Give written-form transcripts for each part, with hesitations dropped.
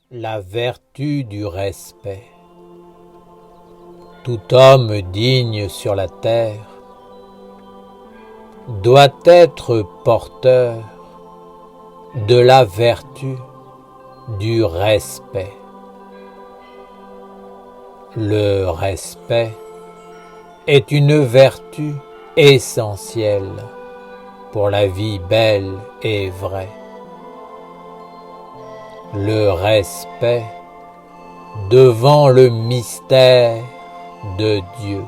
La vertu du respect. Tout homme digne sur la terre doit être porteur de la vertu du respect. Le respect est une vertu essentielle pour la vie belle et vraie. Le respect devant le mystère de Dieu,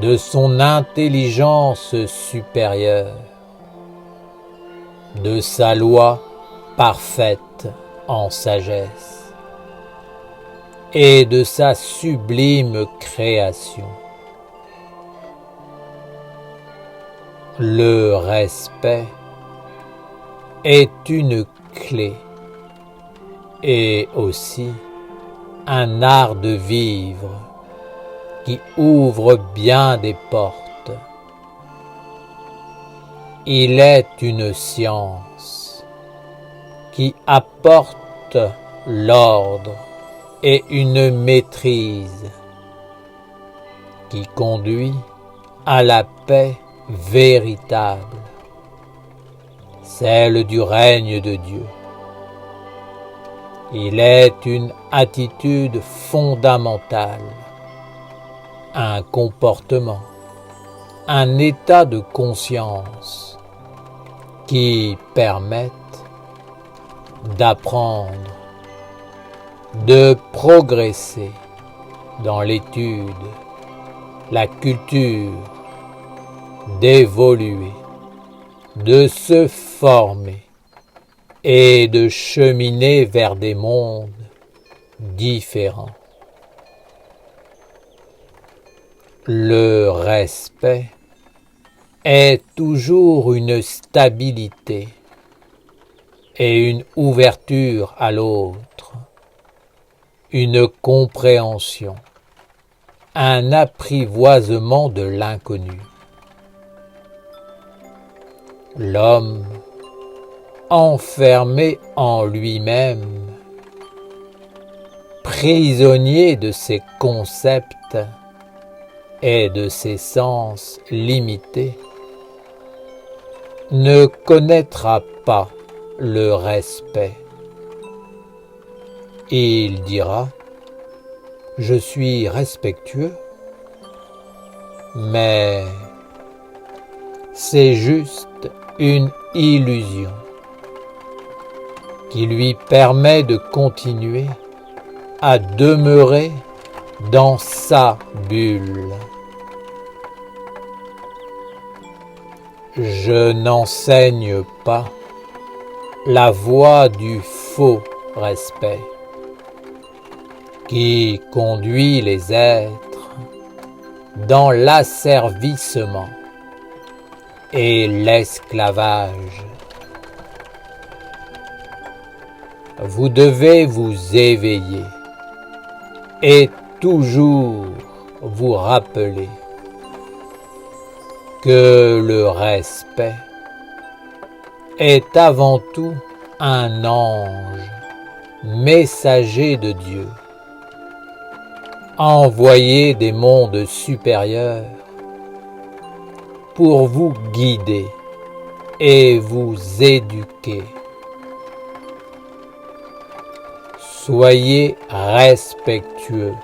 de son intelligence supérieure, de sa loi parfaite en sagesse et de sa sublime création. Le respect est une clé et aussi un art de vivre qui ouvre bien des portes. Il est une science qui apporte l'ordre et une maîtrise qui conduit à la paix véritable, celle du règne de Dieu. Il est une attitude fondamentale, un comportement, un état de conscience qui permettent d'apprendre, de progresser dans l'étude, la culture, d'évoluer, de se former et de cheminer vers des mondes différents. Le respect est toujours une stabilité et une ouverture à l'autre, une compréhension, un apprivoisement de l'inconnu. L'homme, enfermé en lui-même, prisonnier de ses concepts et de ses sens limités, ne connaîtra pas le respect. Il dira « Je suis respectueux », mais c'est juste une illusion qui lui permet de continuer à demeurer dans sa bulle. Je n'enseigne pas la voie du faux respect qui conduit les êtres dans l'asservissement et l'esclavage. Vous devez vous éveiller et toujours vous rappeler que le respect est avant tout un ange, messager de Dieu, envoyé des mondes supérieurs pour vous guider et vous éduquer. Soyez respectueux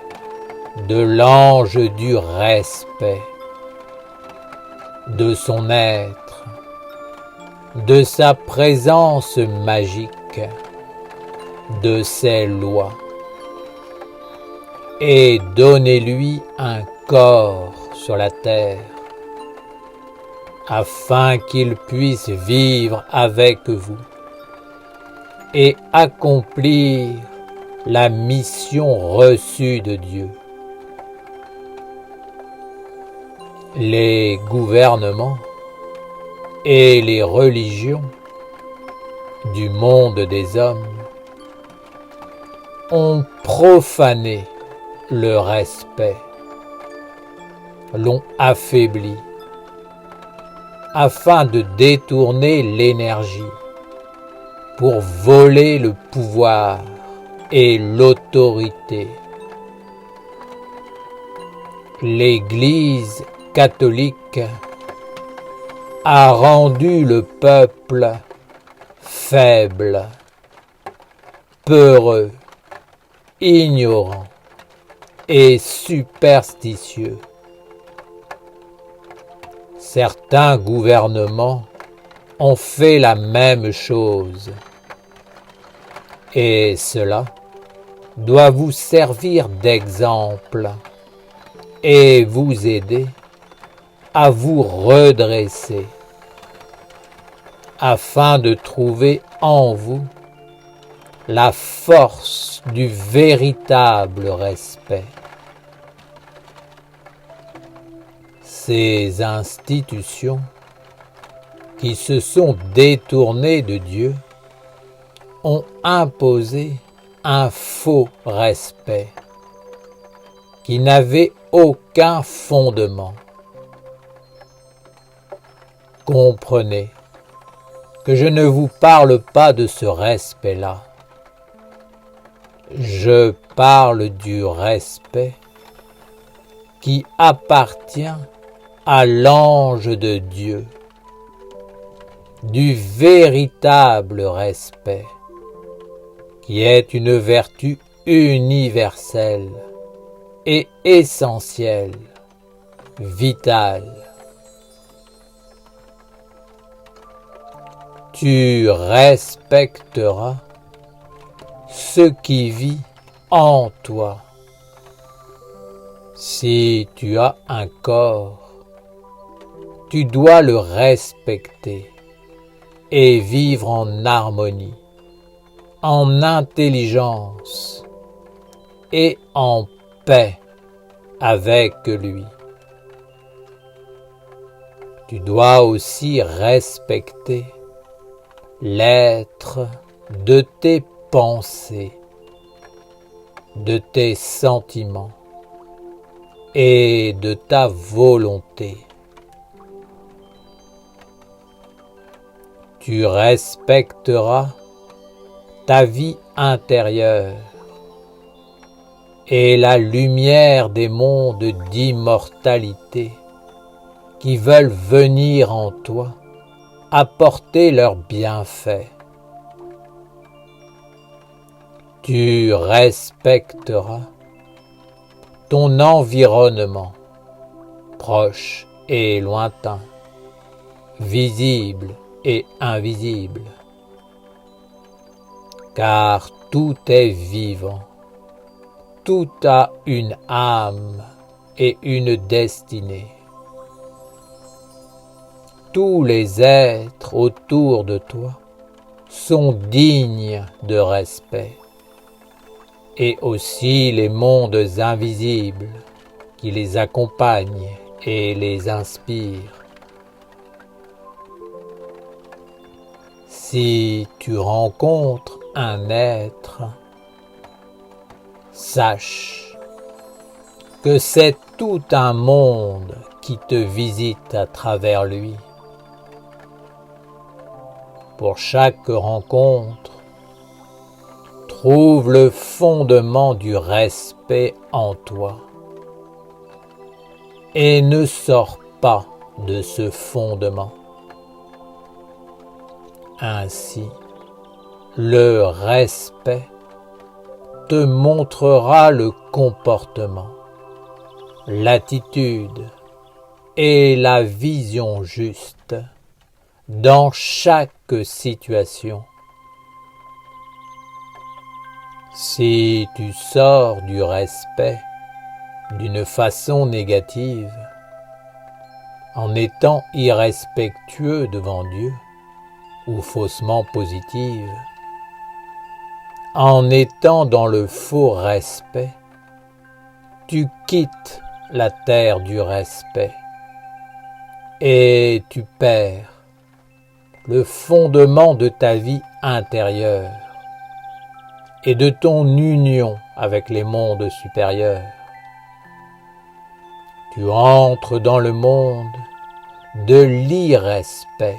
de l'ange du respect, de son être, de sa présence magique, de ses lois, et donnez-lui un corps sur la terre, afin qu'il puisse vivre avec vous et accomplir la mission reçue de Dieu. Les gouvernements et les religions du monde des hommes ont profané le respect, l'ont affaibli, afin de détourner l'énergie pour voler le pouvoir et l'autorité. L'Église catholique a rendu le peuple faible, peureux, ignorant et superstitieux. Certains gouvernements ont fait la même chose, et cela doit vous servir d'exemple et vous aider à vous redresser afin de trouver en vous la force du véritable respect. Ces institutions qui se sont détournées de Dieu ont imposé un faux respect qui n'avait aucun fondement. Comprenez que je ne vous parle pas de ce respect-là. Je parle du respect qui appartient à l'ange de Dieu, du véritable respect, qui est une vertu universelle et essentielle, vitale. Tu respecteras ce qui vit en toi. Si tu as un corps, tu dois le respecter et vivre en harmonie, en intelligence et en paix avec lui. Tu dois aussi respecter l'être de tes pensées, de tes sentiments et de ta volonté. Tu respecteras ta vie intérieure et la lumière des mondes d'immortalité qui veulent venir en toi apporter leurs bienfaits. Tu respecteras ton environnement, proche et lointain, visible et invisible, car tout est vivant, tout a une âme et une destinée. Tous les êtres autour de toi sont dignes de respect, et aussi les mondes invisibles qui les accompagnent et les inspirent. Si tu rencontres un être, sache que c'est tout un monde qui te visite à travers lui. Pour chaque rencontre, trouve le fondement du respect en toi et ne sors pas de ce fondement. Ainsi, le respect te montrera le comportement, l'attitude et la vision juste dans chaque situation. Si tu sors du respect d'une façon négative, en étant irrespectueux devant Dieu ou faussement positive, en étant dans le faux respect, tu quittes la terre du respect et tu perds le fondement de ta vie intérieure et de ton union avec les mondes supérieurs. Tu entres dans le monde de l'irrespect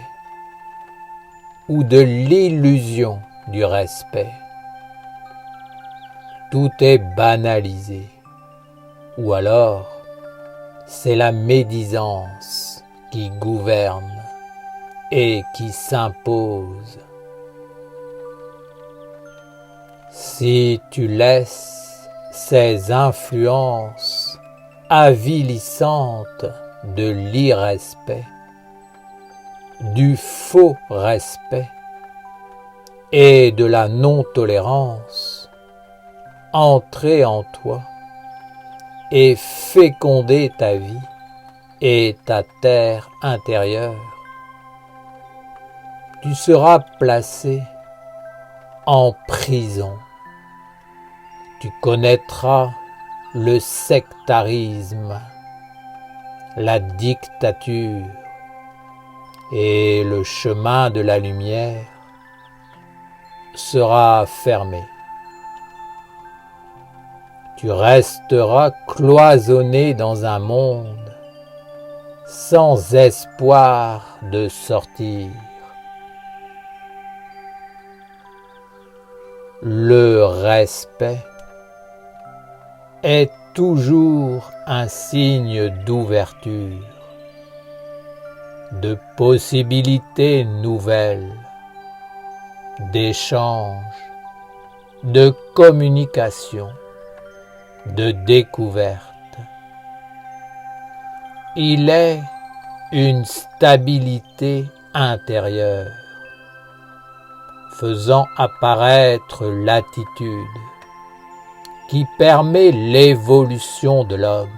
ou de l'illusion du respect. Tout est banalisé, ou alors c'est la médisance qui gouverne et qui s'impose. Si tu laisses ces influences avilissantes de l'irrespect, du faux respect et de la non-tolérance entrer en toi et féconder ta vie et ta terre intérieure, tu seras placé en prison. Tu connaîtras le sectarisme, la dictature et le chemin de la lumière sera fermé. Tu resteras cloisonné dans un monde sans espoir de sortir. Le respect est toujours un signe d'ouverture, de possibilités nouvelles, d'échanges, de communication, de découverte. Il est une stabilité intérieure, faisant apparaître l'attitude qui permet l'évolution de l'homme,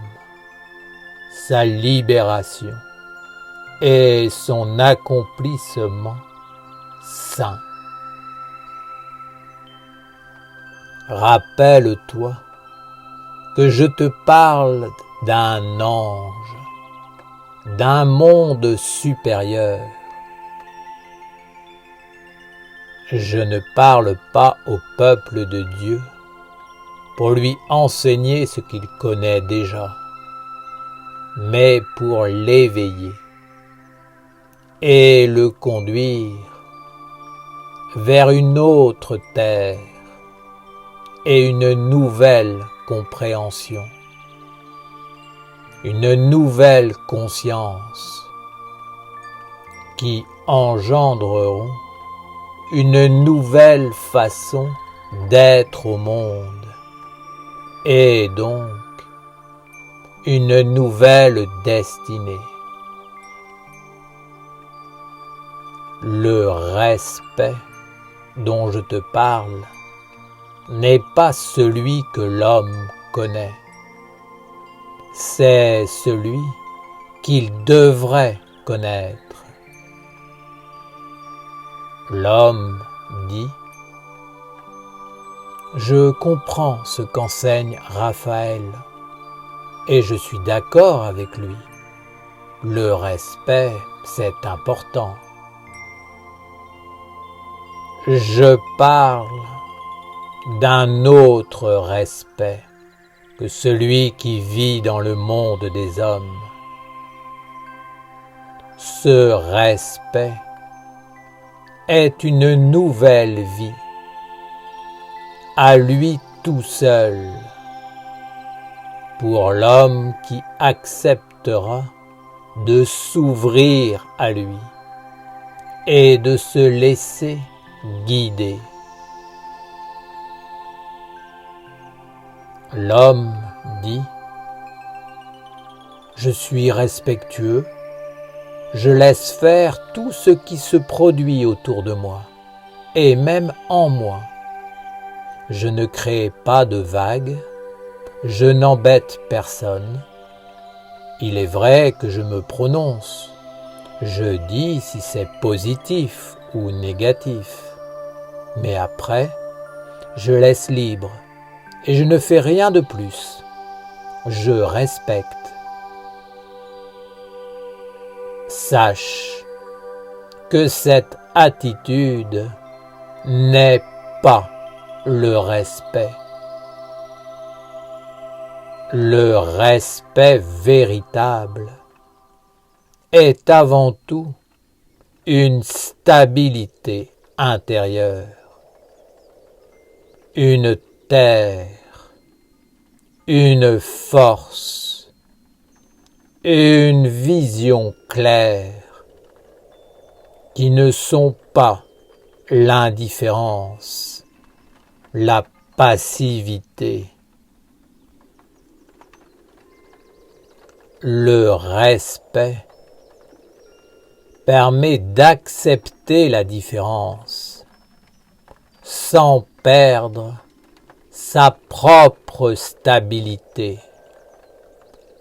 sa libération et son accomplissement sain. Rappelle-toi que je te parle d'un ange, d'un monde supérieur. Je ne parle pas au peuple de Dieu pour lui enseigner ce qu'il connaît déjà, mais pour l'éveiller et le conduire vers une autre terre et une nouvelle compréhension, une nouvelle conscience qui engendreront une nouvelle façon d'être au monde et donc une nouvelle destinée. Le respect dont je te parle n'est pas celui que l'homme connaît, c'est celui qu'il devrait connaître. L'homme dit « Je comprends ce qu'enseigne Raphaël et je suis d'accord avec lui. Le respect, c'est important. » Je parle d'un autre respect que celui qui vit dans le monde des hommes. Ce respect est une nouvelle vie, à lui tout seul, pour l'homme qui acceptera de s'ouvrir à lui et de se laisser guider. L'homme dit « Je suis respectueux, je laisse faire tout ce qui se produit autour de moi, et même en moi. Je ne crée pas de vagues, je n'embête personne. Il est vrai que je me prononce, je dis si c'est positif ou négatif, mais après, je laisse libre. Et je ne fais rien de plus. Je respecte. Sache que cette attitude n'est pas le respect. Le respect véritable est avant tout une stabilité intérieure. une terre, une force, une vision claire qui ne sont pas l'indifférence, la passivité, le respect permet d'accepter la différence sans perdre sa propre stabilité,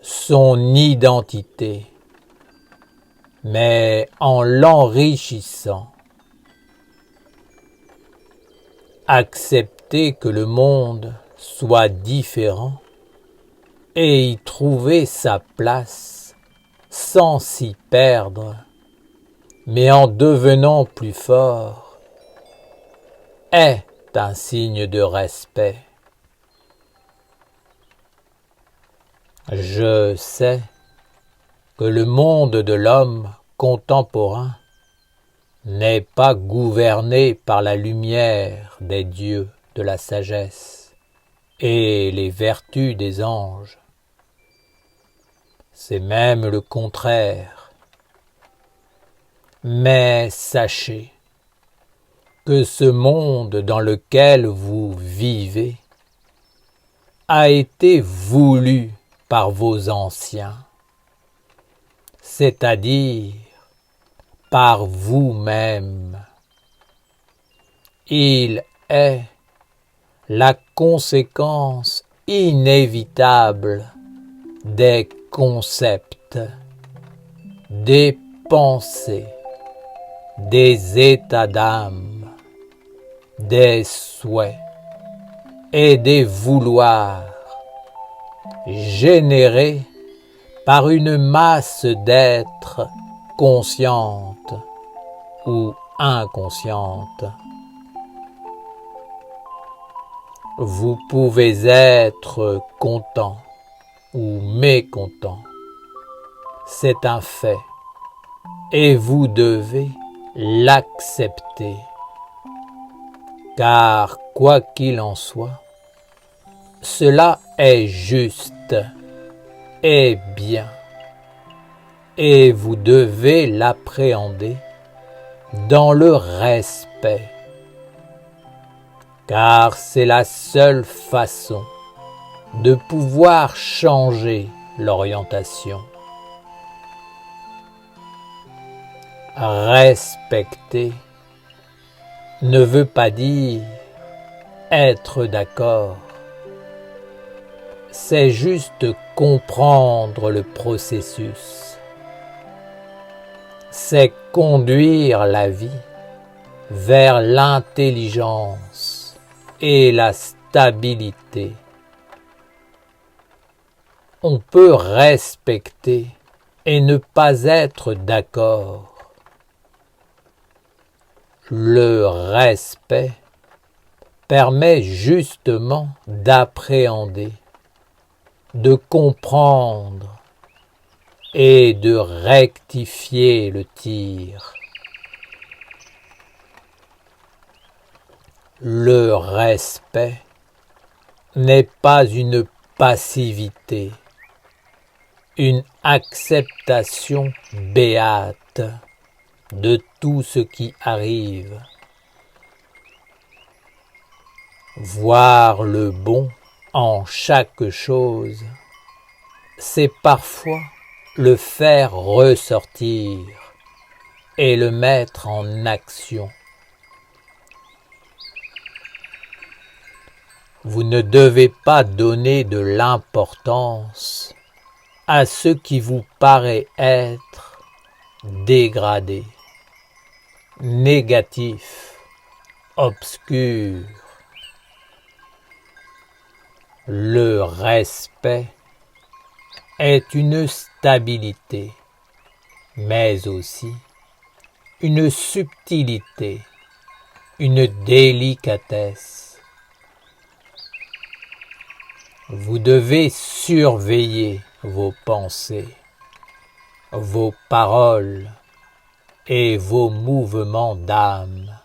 son identité, mais en l'enrichissant. Accepter que le monde soit différent et y trouver sa place sans s'y perdre, mais en devenant plus fort, est un signe de respect. Je sais que le monde de l'homme contemporain n'est pas gouverné par la lumière des dieux de la sagesse et les vertus des anges. C'est même le contraire. Mais sachez que ce monde dans lequel vous vivez a été voulu par vos anciens, c'est-à-dire par vous-même. Il est la conséquence inévitable des concepts, des pensées, des états d'âme, des souhaits et des vouloirs générés par une masse d'êtres conscientes ou inconscientes. Vous pouvez être content ou mécontent, c'est un fait et vous devez l'accepter, car quoi qu'il en soit, cela est juste et bien, et vous devez l'appréhender dans le respect, car c'est la seule façon de pouvoir changer l'orientation. Respecter ne veut pas dire être d'accord. C'est juste comprendre le processus. C'est conduire la vie vers l'intelligence et la stabilité. On peut respecter et ne pas être d'accord. Le respect permet justement d'appréhender, de comprendre et de rectifier le tir. Le respect n'est pas une passivité, une acceptation béate de tout ce qui arrive. Voir le bon en chaque chose, c'est parfois le faire ressortir et le mettre en action. Vous ne devez pas donner de l'importance à ce qui vous paraît être dégradé, négatif, obscur. Le respect est une stabilité, mais aussi une subtilité, une délicatesse. Vous devez surveiller vos pensées, vos paroles et vos mouvements d'âme,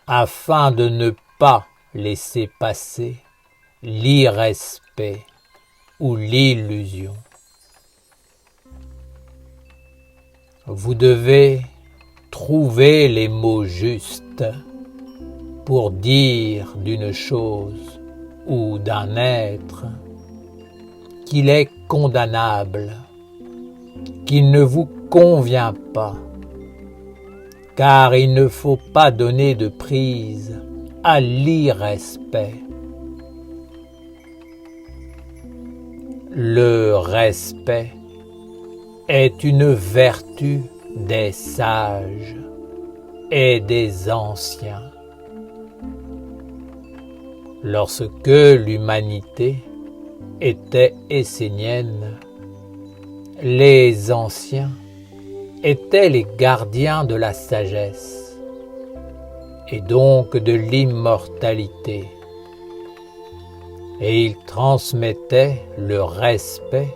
afin de ne pas laisser passer l'irrespect ou l'illusion. Vous devez trouver les mots justes pour dire d'une chose ou d'un être qu'il est condamnable, qu'il ne vous convient pas, car il ne faut pas donner de prise à l'irrespect. Le respect est une vertu des sages et des anciens. Lorsque l'humanité était essénienne, les anciens étaient les gardiens de la sagesse et donc de l'immortalité, et ils transmettaient le respect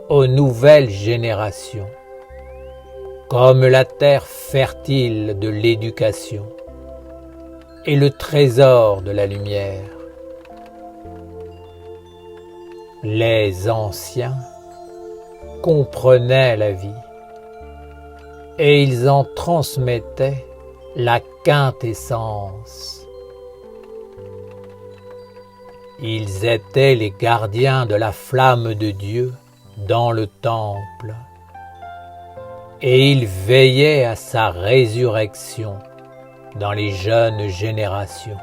aux nouvelles générations, comme la terre fertile de l'éducation et le trésor de la lumière. Les anciens comprenaient la vie et ils en transmettaient la quintessence. Ils étaient les gardiens de la flamme de Dieu dans le temple, et ils veillaient à sa résurrection dans les jeunes générations,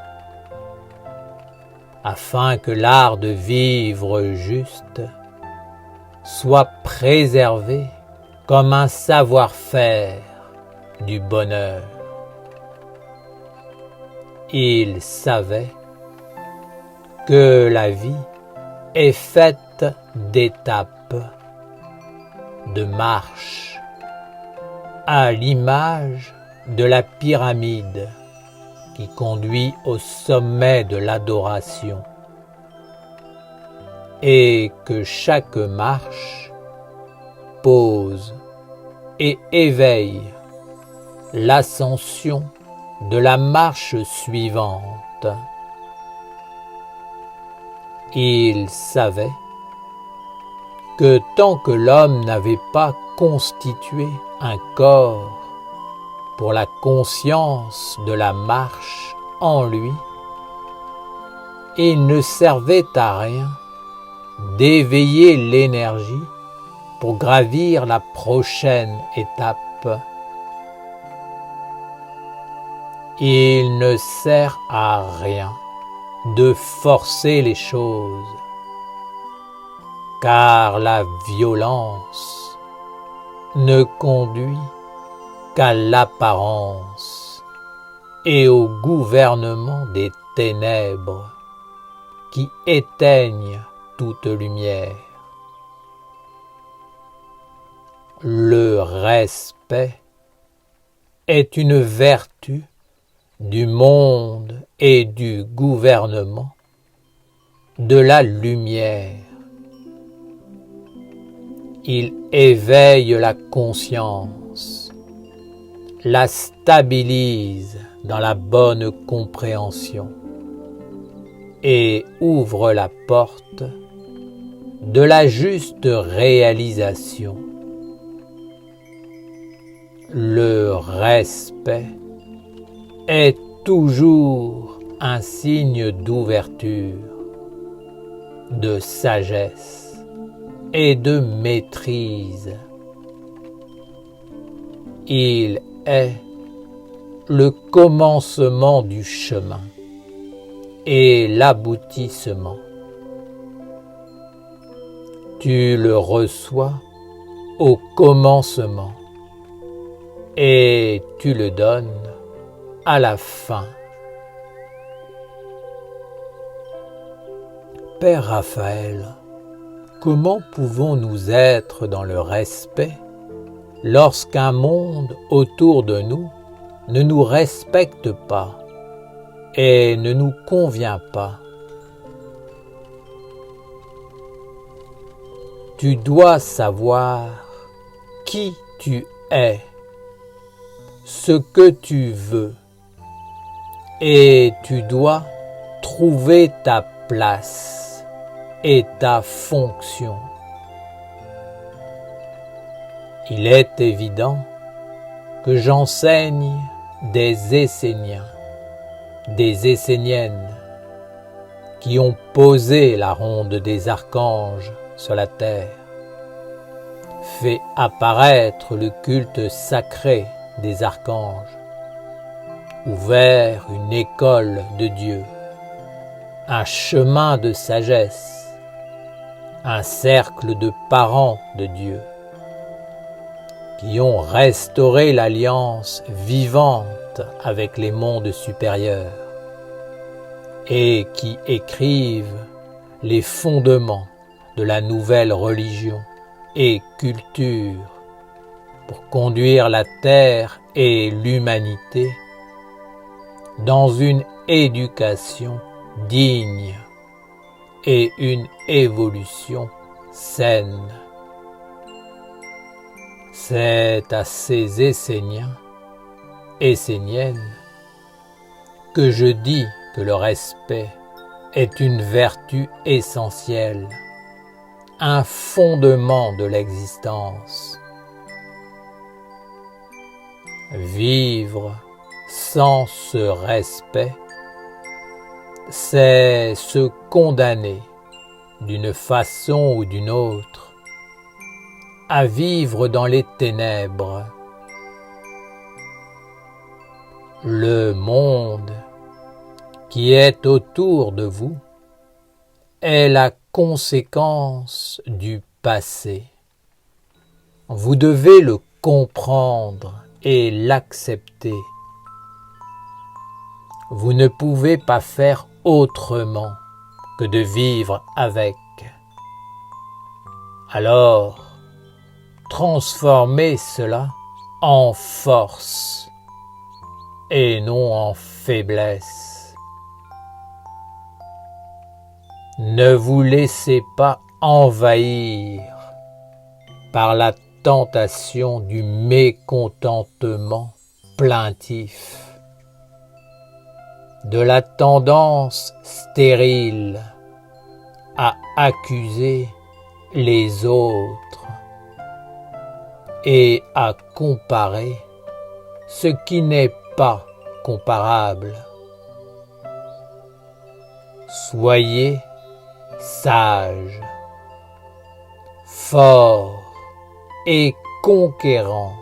afin que l'art de vivre juste soit préservé comme un savoir-faire du bonheur. Ils savaient que la vie est faite d'étapes, de marches, à l'image de la pyramide qui conduit au sommet de l'adoration, et que chaque marche pose et éveille l'ascension de la marche suivante. Il savait que tant que l'homme n'avait pas constitué un corps pour la conscience de la marche en lui, il ne servait à rien d'éveiller l'énergie pour gravir la prochaine étape. Il ne sert à rien de forcer les choses, car la violence ne conduit qu'à l'apparence et au gouvernement des ténèbres qui éteignent toute lumière. Le respect est une vertu du monde et du gouvernement de la lumière. Il éveille la conscience, la stabilise dans la bonne compréhension et ouvre la porte de la juste réalisation. Le respect est toujours un signe d'ouverture, de sagesse et de maîtrise. Il est le commencement du chemin et l'aboutissement. Tu le reçois au commencement et tu le donnes à la fin. Père Raphaël, comment pouvons-nous être dans le respect lorsqu'un monde autour de nous ne nous respecte pas et ne nous convient pas? Tu dois savoir qui tu es, ce que tu veux, et tu dois trouver ta place et ta fonction. Il est évident que j'enseigne des Esséniens, des Esséniennes qui ont posé la ronde des archanges sur la terre, fait apparaître le culte sacré des archanges, ouvert une école de Dieu, un chemin de sagesse, un cercle de parents de Dieu, qui ont restauré l'alliance vivante avec les mondes supérieurs et qui écrivent les fondements de la nouvelle religion et culture pour conduire la terre et l'humanité dans une éducation digne et une évolution saine. C'est à ces Esséniens, Esséniennes, que je dis que le respect est une vertu essentielle, un fondement de l'existence. Vivre sans ce respect, c'est se condamner d'une façon ou d'une autre à vivre dans les ténèbres. Le monde qui est autour de vous est la conséquence du passé. Vous devez le comprendre et l'accepter. Vous ne pouvez pas faire autrement que de vivre avec. Alors, transformez cela en force et non en faiblesse. Ne vous laissez pas envahir par la tentation du mécontentement plaintif, de la tendance stérile à accuser les autres et à comparer ce qui n'est pas comparable. Soyez sage, fort et conquérant.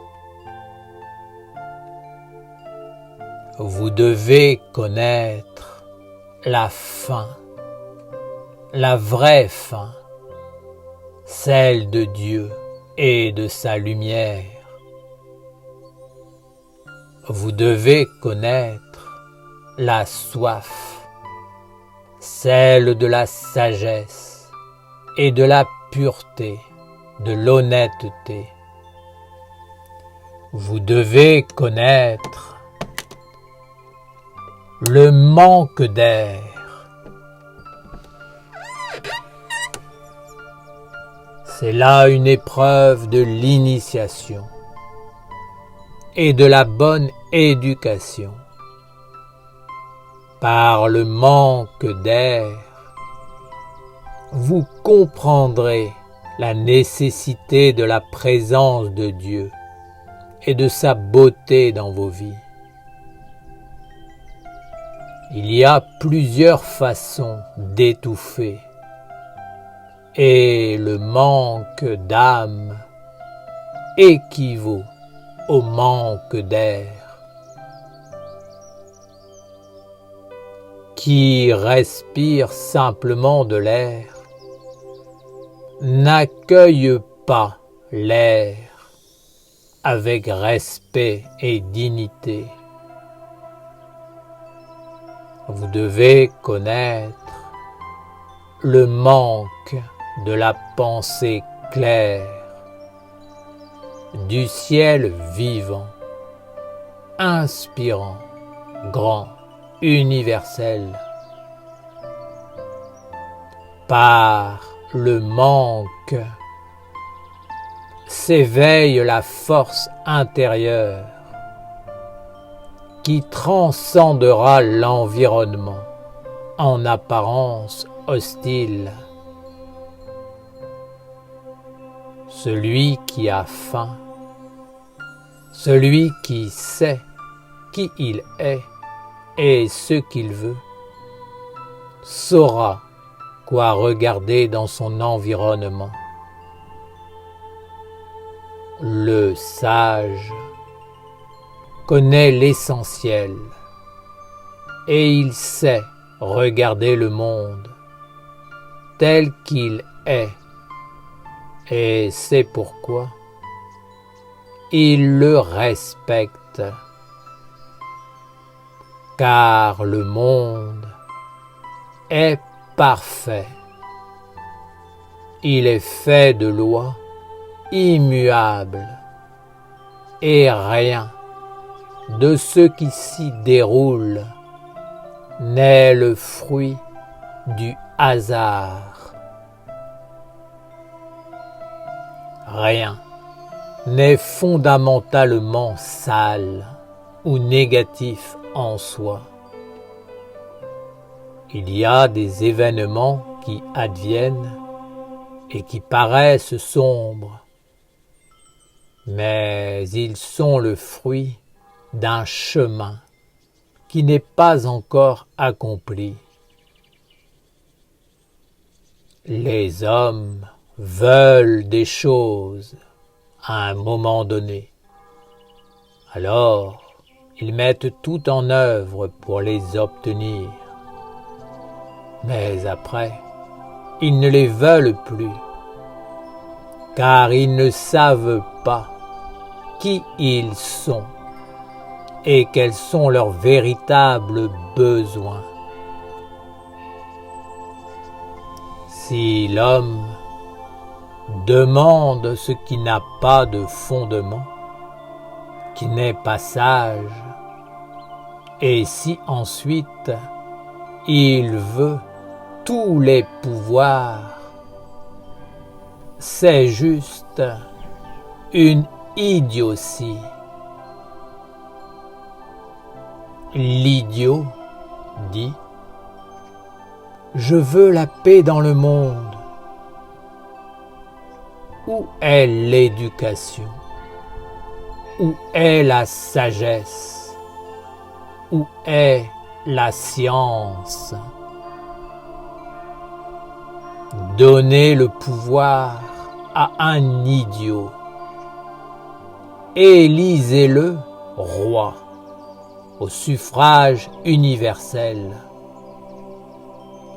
Vous devez connaître la fin, la vraie fin, celle de Dieu et de sa lumière. Vous devez connaître la soif, celle de la sagesse et de la pureté, de l'honnêteté. Vous devez connaître le manque d'air. C'est là une épreuve de l'initiation et de la bonne éducation. Par le manque d'air, vous comprendrez la nécessité de la présence de Dieu et de sa beauté dans vos vies. Il y a plusieurs façons d'étouffer et le manque d'âme équivaut au manque d'air. Qui respire simplement de l'air n'accueille pas l'air avec respect et dignité. Vous devez connaître le manque de la pensée claire, du ciel vivant, inspirant, grand, universel. Par le manque s'éveille la force intérieure qui transcendera l'environnement en apparence hostile. Celui qui a faim, celui qui sait qui il est et ce qu'il veut, saura quoi regarder dans son environnement. Le sage connaît l'essentiel et il sait regarder le monde tel qu'il est, et c'est pourquoi il le respecte, car le monde est parfait. Il est fait de lois immuables et rien de ce qui s'y déroule n'est le fruit du hasard. Rien n'est fondamentalement sale ou négatif en soi. Il y a des événements qui adviennent et qui paraissent sombres, mais ils sont le fruit d'un chemin qui n'est pas encore accompli. Les hommes veulent des choses à un moment donné. Alors, ils mettent tout en œuvre pour les obtenir. Mais après, ils ne les veulent plus, car ils ne savent pas qui ils sont et quels sont leurs véritables besoins. Si l'homme demande ce qui n'a pas de fondement, qui n'est pas sage, et si ensuite il veut tous les pouvoirs, c'est juste une idiotie. L'idiot dit « Je veux la paix dans le monde ». Où est l'éducation? Où est la sagesse? Où est la science? Donnez le pouvoir à un idiot. Élisez-le roi au suffrage universel.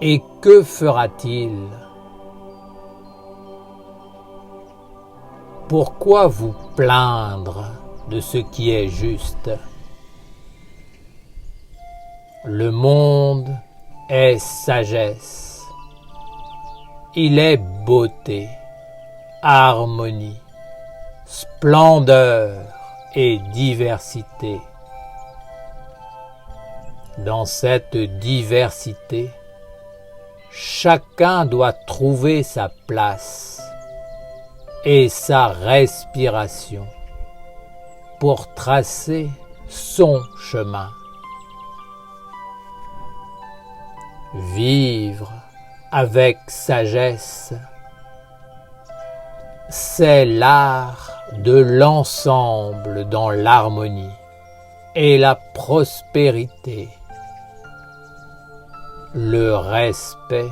Et que fera-t-il? Pourquoi vous plaindre de ce qui est juste? Le monde est sagesse. Il est beauté, harmonie, splendeur et diversité. Dans cette diversité, chacun doit trouver sa place et sa respiration pour tracer son chemin. Vivre avec sagesse, c'est l'art de l'ensemble dans l'harmonie et la prospérité. Le respect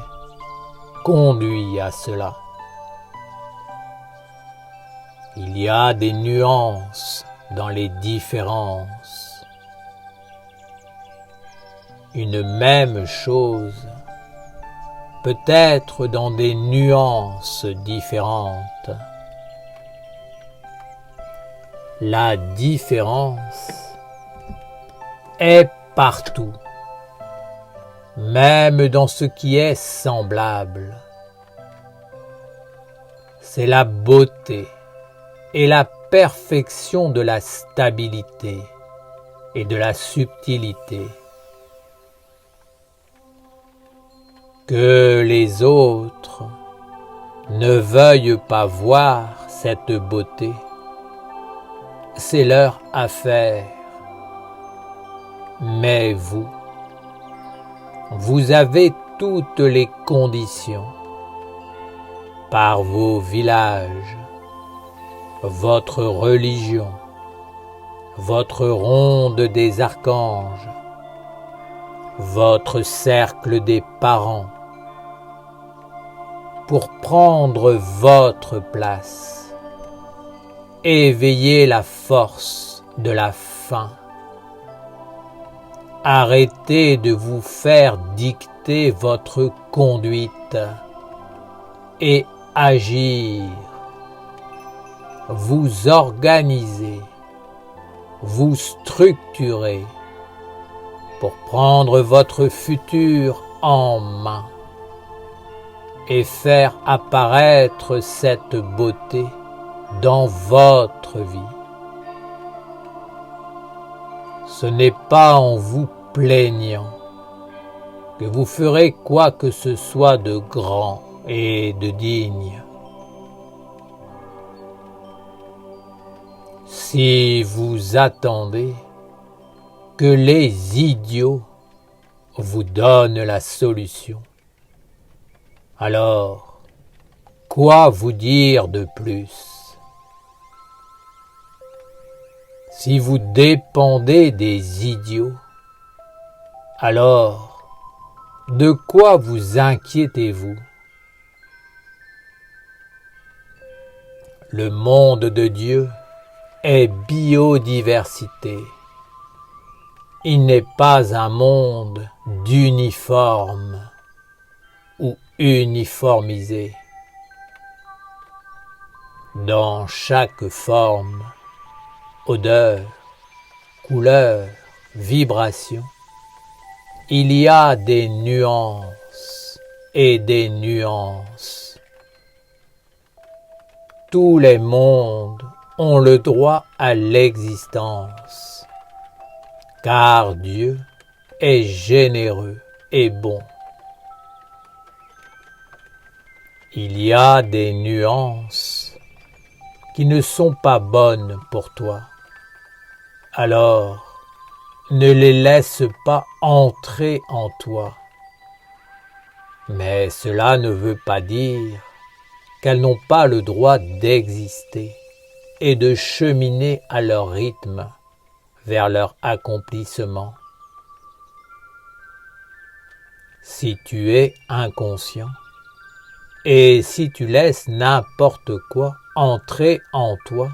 conduit à cela. Il y a des nuances dans les différences. Une même chose peut être dans des nuances différentes. La différence est partout, même dans ce qui est semblable. C'est la beauté et la perfection de la stabilité et de la subtilité. Que les autres ne veuillent pas voir cette beauté, c'est leur affaire. Mais vous vous avez toutes les conditions par vos villages, votre religion, votre ronde des archanges, votre cercle des parents, pour prendre votre place, éveiller la force de la faim. Arrêtez de vous faire dicter votre conduite et agir. Vous organiser, vous structurer pour prendre votre futur en main et faire apparaître cette beauté dans votre vie. Ce n'est pas en vous plaignant que vous ferez quoi que ce soit de grand et de digne. Si vous attendez que les idiots vous donnent la solution, alors quoi vous dire de plus? Si vous dépendez des idiots, alors de quoi vous inquiétez-vous? Le monde de Dieu est biodiversité. Il n'est pas un monde d'uniforme ou uniformisé. Dans chaque forme, odeur, couleur, vibration, il y a des nuances et des nuances. Tous les mondes ont le droit à l'existence, car Dieu est généreux et bon. Il y a des nuances qui ne sont pas bonnes pour toi. Alors, ne les laisse pas entrer en toi. Mais cela ne veut pas dire qu'elles n'ont pas le droit d'exister et de cheminer à leur rythme vers leur accomplissement. Si tu es inconscient et si tu laisses n'importe quoi entrer en toi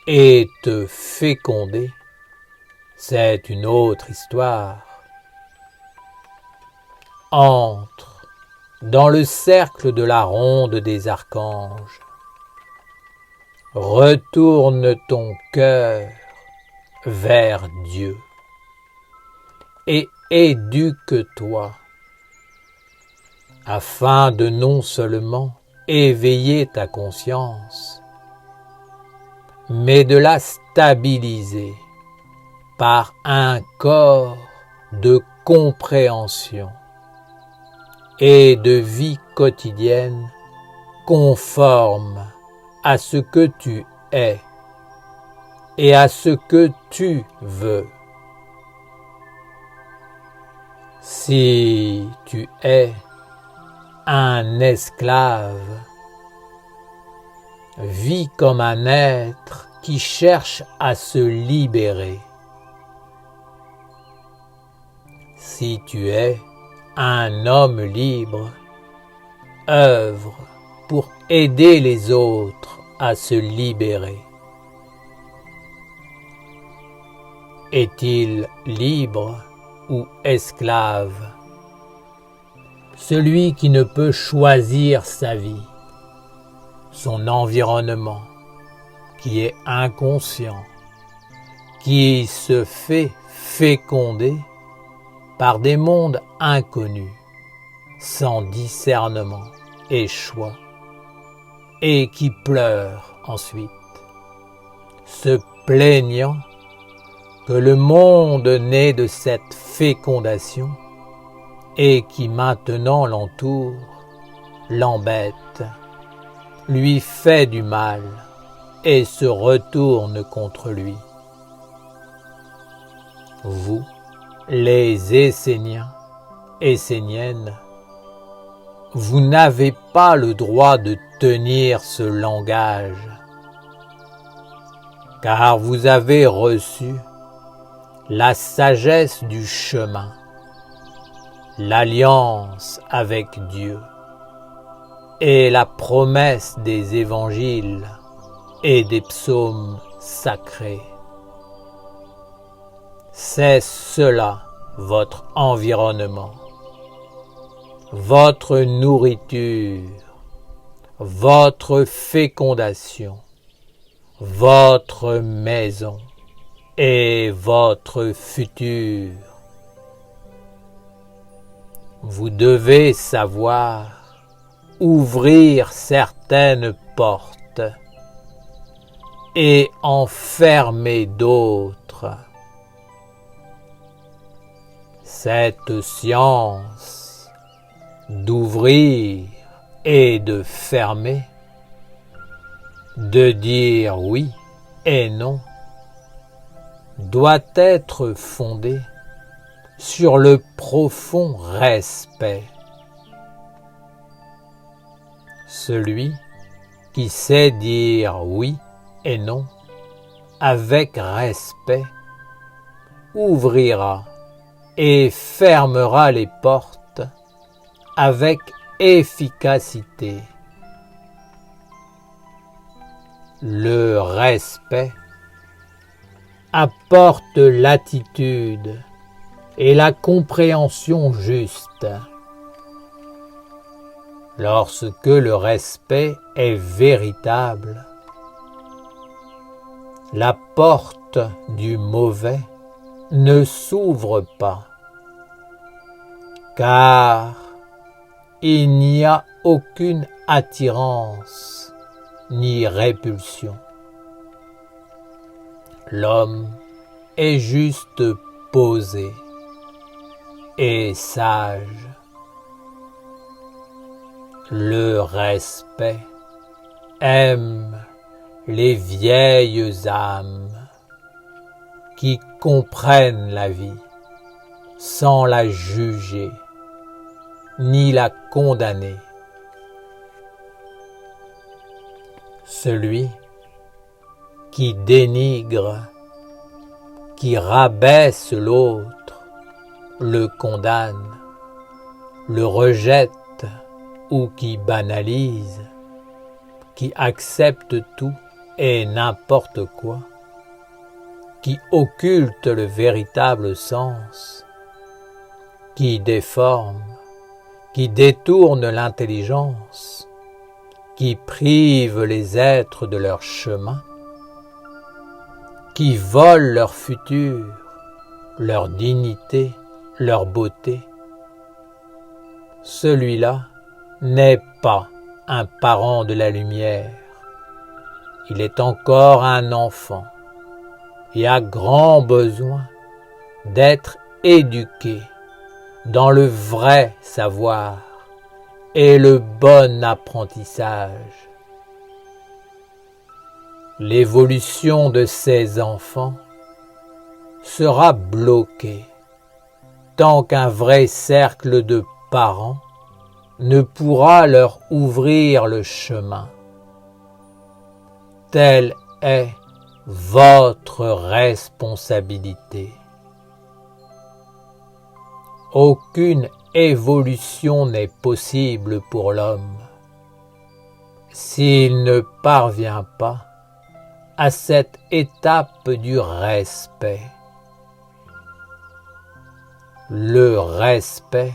et te féconder, c'est une autre histoire. Entre dans le cercle de la ronde des archanges. Retourne ton cœur vers Dieu et éduque-toi afin de non seulement éveiller ta conscience, mais de la stabiliser par un corps de compréhension et de vie quotidienne conforme à ce que tu es et à ce que tu veux. Si tu es un esclave, vis comme un être qui cherche à se libérer. Si tu es un homme libre, œuvre pour aider les autres à se libérer. Est-il libre ou esclave? Celui qui ne peut choisir sa vie, son environnement, qui est inconscient, qui se fait féconder par des mondes inconnus, sans discernement et choix, et qui pleure ensuite, se plaignant que le monde né de cette fécondation et qui maintenant l'entoure, l'embête, lui fait du mal et se retourne contre lui. Vous, les Esséniens, essénienne, vous n'avez pas le droit de tenir ce langage, car vous avez reçu la sagesse du chemin, l'alliance avec Dieu et la promesse des évangiles et des psaumes sacrés. C'est cela votre environnement, votre nourriture, votre fécondation, votre maison et votre futur. Vous devez savoir ouvrir certaines portes et en fermer d'autres. Cette science d'ouvrir et de fermer, de dire oui et non, doit être fondée sur le profond respect. Celui qui sait dire oui et non avec respect ouvrira et fermera les portes avec efficacité. Le respect apporte l'attitude et la compréhension juste. Lorsque le respect est véritable, la porte du mauvais ne s'ouvre pas, car il n'y a aucune attirance ni répulsion. L'homme est juste posé et sage. Le respect aime les vieilles âmes qui comprennent la vie sans la juger ni la condamner. Celui qui dénigre, qui rabaisse l'autre, le condamne, le rejette ou qui banalise, qui accepte tout et n'importe quoi, qui occulte le véritable sens, qui déforme, qui détourne l'intelligence, qui prive les êtres de leur chemin, qui vole leur futur, leur dignité, leur beauté. Celui-là n'est pas un parent de la lumière. Il est encore un enfant et a grand besoin d'être éduqué dans le vrai savoir et le bon apprentissage. L'évolution de ces enfants sera bloquée tant qu'un vrai cercle de parents ne pourra leur ouvrir le chemin. Telle est votre responsabilité. Aucune évolution n'est possible pour l'homme s'il ne parvient pas à cette étape du respect. Le respect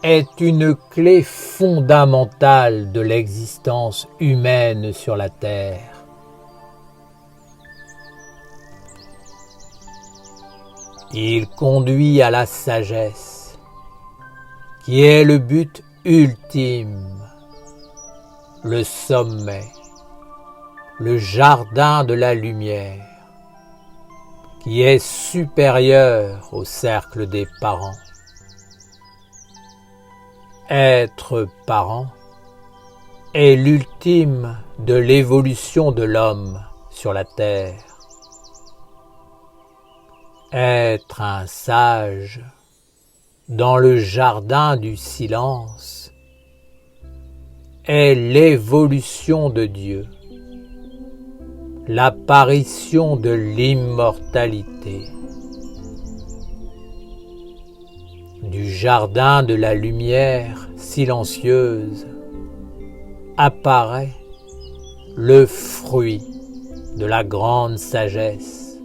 est une clé fondamentale de l'existence humaine sur la terre. Il conduit à la sagesse, qui est le but ultime, le sommet, le jardin de la lumière, qui est supérieur au cercle des parents. Être parent est l'ultime de l'évolution de l'homme sur la terre. Être un sage dans le jardin du silence est l'évolution de Dieu, l'apparition de l'immortalité. Du jardin de la lumière silencieuse apparaît le fruit de la grande sagesse,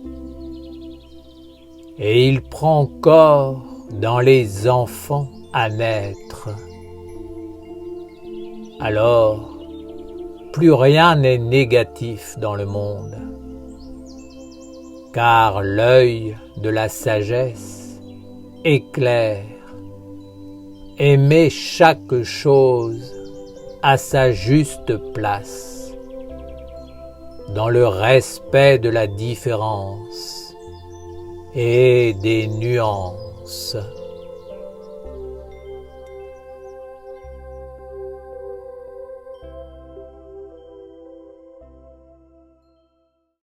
et il prend corps dans les enfants à naître. Alors, plus rien n'est négatif dans le monde, car l'œil de la sagesse éclaire et met chaque chose à sa juste place, dans le respect de la différence et des nuances.